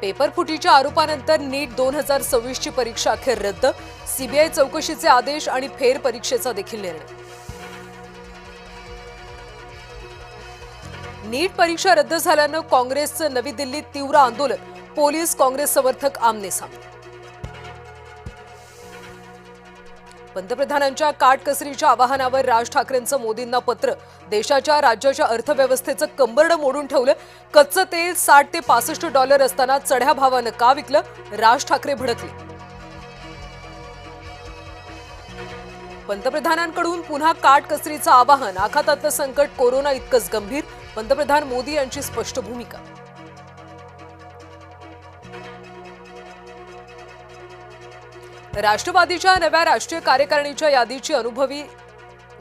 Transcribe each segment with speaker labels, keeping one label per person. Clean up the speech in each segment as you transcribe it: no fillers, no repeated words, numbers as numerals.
Speaker 1: Paper फुटीच्या आरोपानंतर नीट 2026 ची परीक्षा अखेर रद्द. सीबीआय चौकशीचे आदेश आणि फेर परीक्षेचा देखील निर्णय. नीट परीक्षा रद्द झाल्यानं काँग्रेसचं नवी दिल्लीत तीव्र आंदोलन. पोलीस काँग्रेस समर्थक आमने-सामने. पंतप्रधानांच्या काटकसरीच्या आवाहनावर राज ठाकरेंचं मोदींना पत्र. देशाच्या राज्याच्या अर्थव्यवस्थेचं कंबरडं मोडून ठेवलं. कच्चं तेल $60 ते $65 असताना चढ्या भावानं का विकलं? राज ठाकरे भडकले. पंतप्रधानांकडून पुन्हा काटकसरीचं आवाहन. आखातातलं संकट कोरोना इतकंच गंभीर. पंतप्रधान मोदी यांची स्पष्ट भूमिका. राष्ट्रवादीच्या नव्या राष्ट्रीय कार्यकारिणीच्या यादीची अनुभवी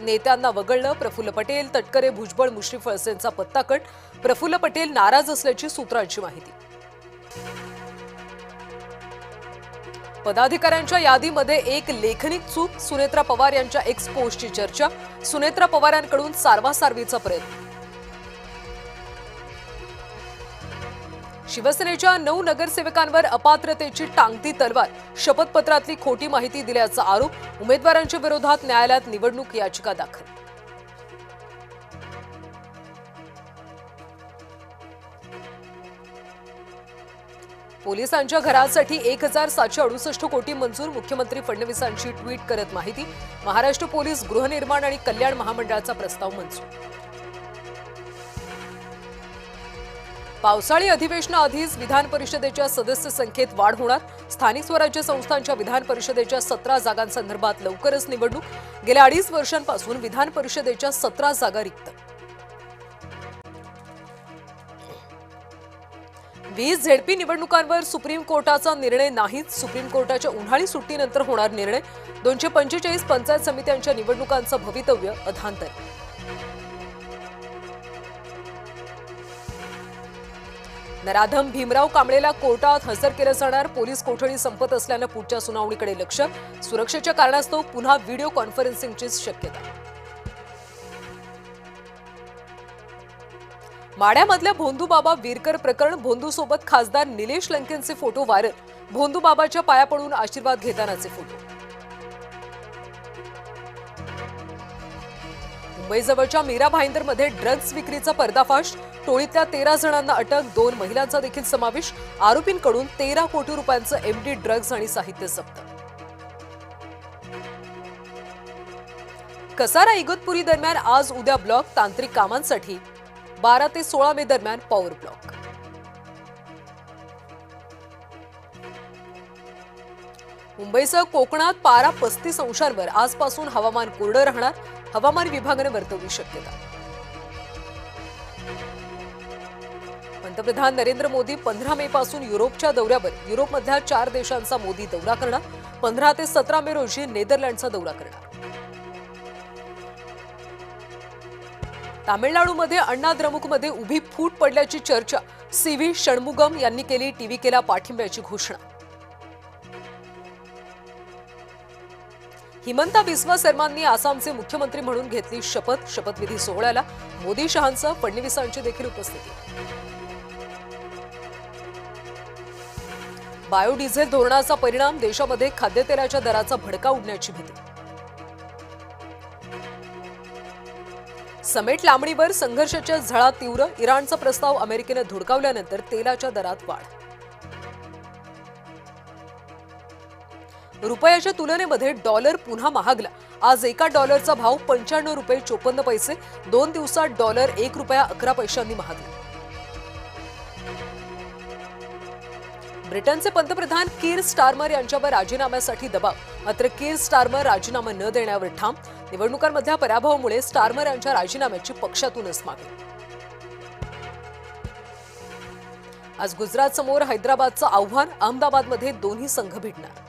Speaker 1: नेत्यांना वगळलं. प्रफुल्ल पटेल, तटकरे, भुजबळ, मुश्रीफ वळसेंचा पत्ता कट. प्रफुल्ल पटेल नाराज असल्याची सूत्रांची माहिती. पदाधिकाऱ्यांच्या यादीमध्ये एक लेखनिक चूक. सुनेत्रा पवार यांच्या एक्स पोस्टची चर्चा. सुनेत्रा पवारांकडून सारवासारवीचा प्रयत्न. शिवसेनेच्या 9 नगरसेवकांवर अपात्रतेची टांगती तलवार. शपथपत्रातली खोटी माहिती दिल्याचा आरोप. उमेदवारांच्या विरोधात न्यायालयात निवडणूक याचिका दाखल. पोलिसांच्या घरासाठी 1768 कोटी मंजूर. मुख्यमंत्री फडणवीसांची ट्विट करत माहिती. महाराष्ट्र पोलीस गृहनिर्माण आणि कल्याण महामंडळाचा प्रस्ताव मंजूर. पावसाळी अधिवेशनाआधीच विधान परिषदेच्या सदस्य संख्येत वाढ होणार. स्थानिक स्वराज्य संस्थांच्या विधान परिषदेच्या 17 जागांसंदर्भात लवकरच निवडणूक. गेल्या 2.5 वर्षांपासून विधान परिषदेच्या 17 जागा रिक्त. 20 झेडपी निवडणुकांवर सुप्रीम कोर्टाचा निर्णय नाहीच. सुप्रीम कोर्टाच्या उन्हाळी सुट्टीनंतर होणार निर्णय. 245 पंचायत समित्यांच्या निवडणुकांचं भवितव्य अधांतर. नराधम भीमराव कांबळेला कोर्टात हजर केलं जाणार. पोलीस कोठडी संपत असल्यानं पुढच्या सुनावणीकडे लक्ष. सुरक्षेच्या कारणास्तव पुन्हा व्हिडिओ कॉन्फरन्सिंगची शक्यता. माढ्यामधल्या भोंदूबाबा वीरकर प्रकरण. भोंदूसोबत खासदार निलेश लंकेंचे फोटो व्हायरल. भोंदूबाबाच्या पाया पडून आशीर्वाद घेतानाचे फोटो. मुंबईजवळच्या मीरा भाईंदरमध्ये ड्रग्ज विक्रीचा पर्दाफाश. टोळीतल्या 13 जणांना अटक. 2 महिलांचा देखील समावेश. आरोपींकडून 13 कोटी रुपयांचं एमडी ड्रग्ज आणि साहित्य जप्त. कसारा इगतपुरी दरम्यान आज उद्या ब्लॉक. तांत्रिक कामांसाठी 12 ते 16 मे दरम्यान पॉवर ब्लॉक. मुंबईसह कोकणात पारा 35 अंशांवर. आजपासून हवामान कोरडं राहणार. हवामान विभागाने वर्तवली शक्यता. पंतप्रधान नरेंद्र मोदी 15 मे पासून युरोपच्या दौऱ्यावर. युरोपमधल्या 4 देशांचा मोदी दौरा करणार. 15 ते 17 मे रोजी नेदरलँडचा दौरा करणार. तामिळनाडूमध्ये अण्णा द्रमुकमध्ये उभी फूट पडल्याची चर्चा. सीव्ही षणमुगम यांनी केली टीव्हीकेला पाठिंब्याची घोषणा. हिमंता बिस्वा शर्मांनी आसामचे मुख्यमंत्री म्हणून घेतली शपथ. शपथविधी सोहळ्याला मोदी, शहांसह फडणवीसांची देखील उपस्थिती. बायोडिझेल धोरणाचा परिणाम. देशामध्ये खाद्यतेलाच्या दराचा भडका उडण्याची भीती. समेट लांबणीवर संघर्षाच्या झळा तीव्र. इराणचा प्रस्ताव अमेरिकेनं धुडकावल्यानंतर तेलाच्या दरात वाढ. रुपयाच्या तुलनेमध्ये डॉलर पुन्हा महागला. आज एका डॉलरचा भाव ₹95.54. 2 दिवसात डॉलर ₹1.11 महागला. ब्रिटनचे पंतप्रधान कीर स्टारमर यांच्यावर राजीनाम्यासाठी दबाव. मात्र कीर स्टारमर राजीनामा न देण्यावर ठाम. निवडणुकांमधल्या पराभवामुळे स्टारमर यांच्या राजीनाम्याची पक्षातूनच मागणी. आज गुजरात समोर हैदराबादचं आव्हान. अहमदाबादमध्ये दोन्ही संघ भिडणार.